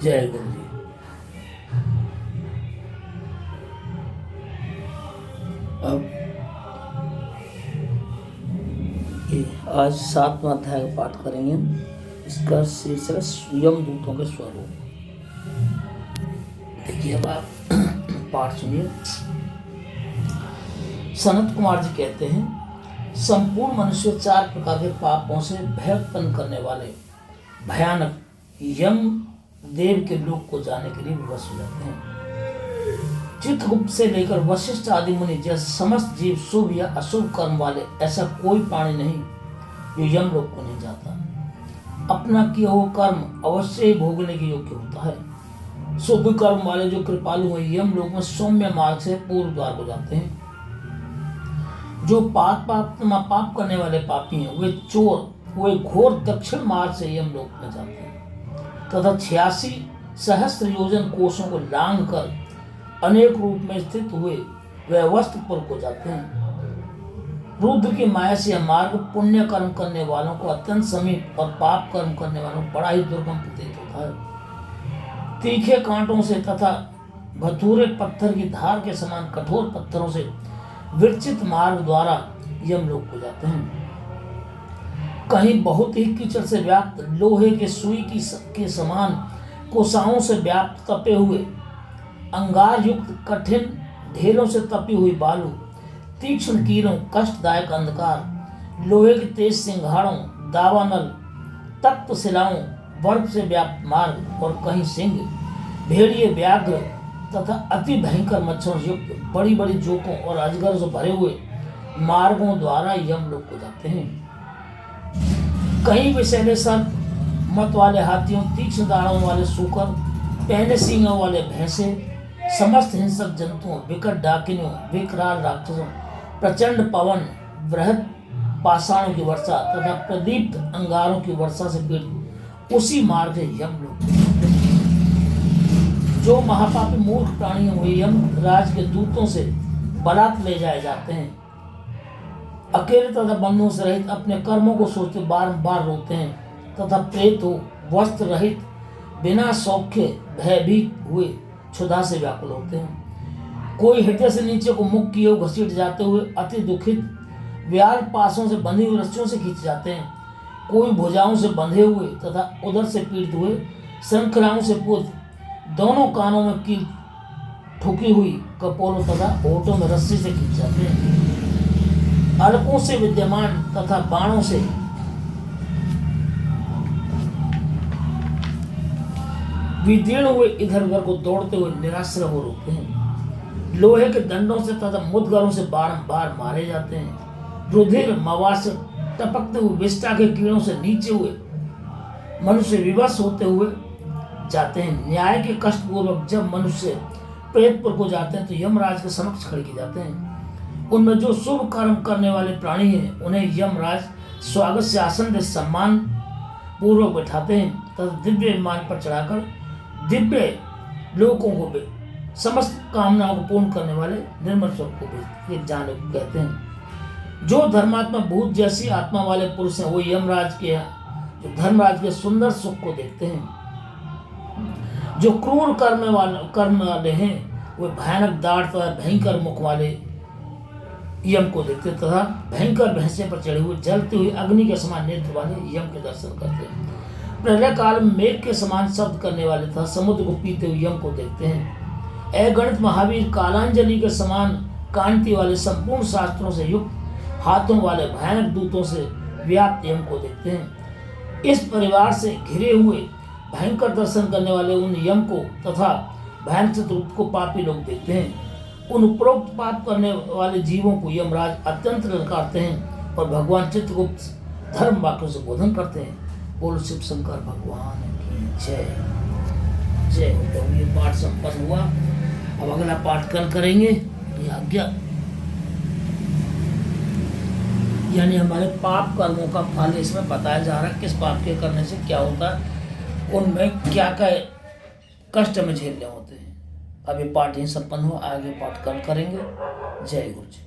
जय गुरु जी। अब आज 7वां अध्याय का पाठ करेंगे। इसका शीर्षक यमदूतों के स्वरूप। देखिए, अब आप पाठ सुनिए। सनत कुमार जी कहते हैं, संपूर्ण मनुष्य 4 प्रकार के पापों से भय उत्पन्न करने वाले भयानक यम देव के लोक को जाने के लिए विवश हो जाते हैं। चित्रगुप्त से लेकर वशिष्ठ आदि मुनि जैसे समस्त जीव शुभ या अशुभ कर्म वाले ऐसा कोई प्राणी नहीं जो यमलोक को नहीं जाता। अपना किया हुआ कर्म अवश्य ही भोगने के योग्य होता है। शुभ कर्म वाले जो कृपालु हैं यमलोक में सौम्य मार्ग से पूर्व द्वार को जाते हैं। जो पाप करने वाले पापी हैं वे चोर वे घोर दक्षिण मार्ग से यमलोक में जाते हैं तथा 86 सहस्त्र योजन कोषों को लांघ कर अनेक रूप में स्थित हुए वे वस्तुपुर को जाते हैं। रुद्र की माया से यह मार्ग पुण्य कर्म करने वालों को अत्यंत समीप और पाप कर्म करने वालों को बड़ा ही दुर्गम प्रतीत होता है। तीखे कांटों से तथा भथूरे पत्थर की धार के समान कठोर पत्थरों से विरचित मार्ग द्वारा यमलोक को जाते हैं। कहीं बहुत ही कीचड़ से व्याप्त लोहे के सुई के समान कोसाओं से व्याप्त तपे हुए अंगार युक्त कठिन ढेरों से तपी हुई बालू, तीक्ष्ण कीलों, कष्टदायक अंधकार, लोहे के तेज सिंघाड़ों, दावानल, तप्त शिलाओं, बर्फ से व्याप्त मार्ग और कहीं सिंह, भेड़िए, व्याघ्र तथा अति भयंकर मच्छरों से युक्त बड़ी बड़ी जोकों और अजगर से भरे हुए मार्गों द्वारा यमलोक को जाते हैं। कहीं विषैले सर्प, मत वाले हाथियों, तीक्ष्ण दाढ़ों वाले सूकर, पहने सींगों वाले भैंसे, समस्त हिंसक जंतुओं, विकट डाकिनियों, विकराल राक्षसों, प्रचंड पवन, बृहद पाषाणों की वर्षा तथा प्रदीप्त अंगारों की वर्षा से पीड़ित उसी मार्ग से यमलोक। जो महापापी मूर्ख प्राणी हुए यमराज के दूतों से बलात् ले जाए जाते हैं। अकेले तथा बंधुओं से रहित अपने कर्मों को सोचते बारंबार रोते हैं तथा प्रेत हो वस्त्र रहित बिना सौख्य भयभीत हुए क्षुधा से व्याकुल होते हैं। कोई हृदय से नीचे को मुख किए घसीट जाते हुए अति दुखित व्याल पासों से बंधी हुई रस्सियों से खींच जाते हैं। कोई भुजाओं से बंधे हुए तथा उदर से पीड़ित हुए श्रृंखलाओं से पूर्व दोनों कानों में कील ठुकी हुई कपोलों तथा होठों में रस्सी से खींच जाते हैं। अलकों से विद्यमान तथा बाणों से विदीर्ण हुए इधर उधर को दौड़ते हुए निराश्रय हो रोकते हैं। लोहे के दंडों से तथा मुद्गरों से बारंबार मारे जाते हैं। रुधिर मवास टपकते हुए विष्ठा के कीड़ों से नीचे हुए मनुष्य विवश होते हुए जाते हैं। न्याय के कष्ट पूर्वक जब मनुष्य प्रेतपुर को जाते हैं तो यमराज के समक्ष खड़े किए जाते हैं। उनमें जो शुभ कर्म करने वाले प्राणी हैं उन्हें यमराज स्वागत से आसन दे सम्मान पूर्वक बैठाते हैं तथा दिव्य विमान पर चढ़ाकर दिव्य लोकों को भी समस्त कामनाओं को पूर्ण करने वाले निर्मल स्वर्ग को भी ये जाने को कहते हैं। जो धर्मात्मा भूत जैसी आत्मा वाले पुरुष हैं वो यमराज के जो धर्मराज के सुंदर सुख को देखते हैं। जो क्रूर कर्म वाले हैं वे भयानक दाढ़ तथा भयंकर मुख वाले यम को देखते तथा भयंकर भैंसे पर चढ़े हुए जलती हुई अग्नि के समान नेत्र वाले यम के दर्शन करते हैं। प्रलय काल में मेघ के समान शब्द करने वाले तथा समुद्र को पीते हुए यम को देखते हैं। अगणित महावीर कालांजलि के समान कांति वाले संपूर्ण शास्त्रों से युक्त हाथों वाले भयानक दूतों से व्याप्त यम को देखते हैं। इस परिवार से घिरे हुए भयंकर दर्शन करने वाले उन यम को तथा भयानक चतुर्थ को पापी लोग देखते हैं। उन उपरोक्त पाप करने वाले जीवों को यमराज अत्यंत ललकारते हैं और भगवान चित्रगुप्त धर्म वाक्यों से बोधन करते हैं। बोलो शिव शंकर भगवान की जय जय। तो ये पाठ संपन्न हुआ। अब अगला पाठ कल करेंगे। ये आज्ञा यानी हमारे पाप कर्मों का फल इसमें बताया जा रहा है। किस पाप के करने से क्या होता है, उनमें क्या क्या कष्ट में झेलने होते हैं। अब ये पाठ ही संपन्न हुआ। आगे पाठ कल करेंगे। जय गुरु जी।